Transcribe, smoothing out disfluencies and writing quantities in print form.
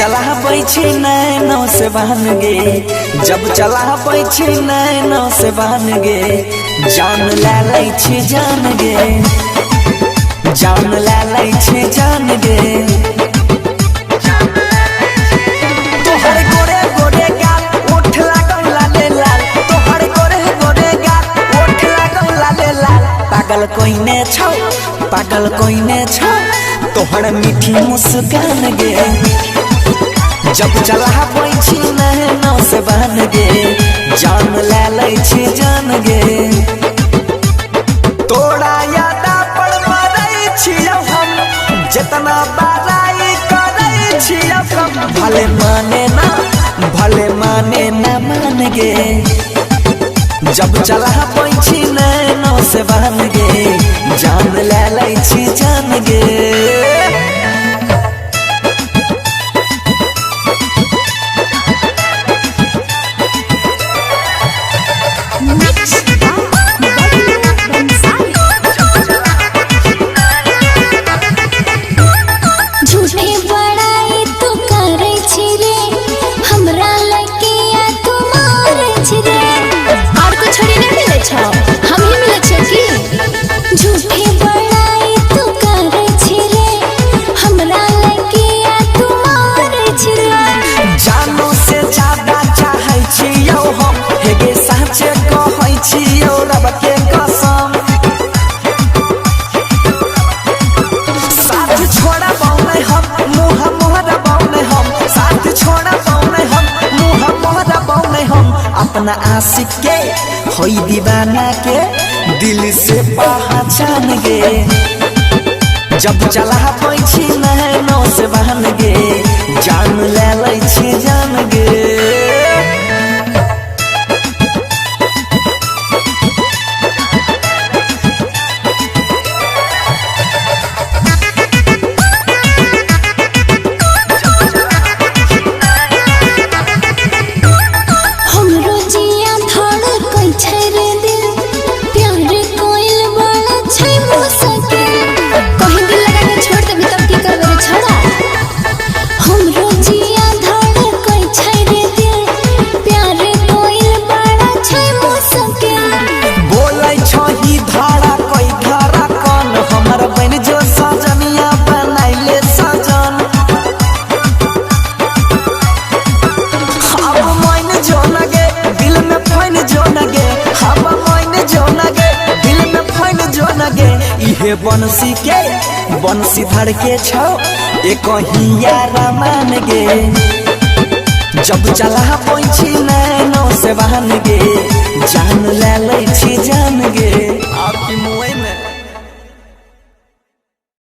चला पैछे नैनो से बहन गे, जब चला पैछे नैनो से बहन गे, जान ले लै छी जान गे, जान ले लै छी जान गे। तोहर गोरे गोरे गाल ओठ लागल लाले लाल, तोहर गोरे गोरे गाल ओठ लागल लाले लाल। पागल कोइने छौ, पागल कोइने छौ, तोहर मीठी मुस्कान गे, जब चला पैछी नैनो से बहन गे, जान ले लै छी जान गे। तोरा यादा पर मरै छियौ हम, जितना बड़ाई करै छियौ कम। भले माने ना मान गे, जब चला पैछी नैनो से बहन गे, जान ले लै छी जान गे। अपना आशिक के होई दीवाना के दिल से पहचान गे, जब चला पैछी नैनो से बहन गे, जान ले लै छी जान गे। इहे बंसी धर के छौ एक यारा मान गे, जब चला पैछी नैनो से बहन गे, जान ले लै छी जान गे।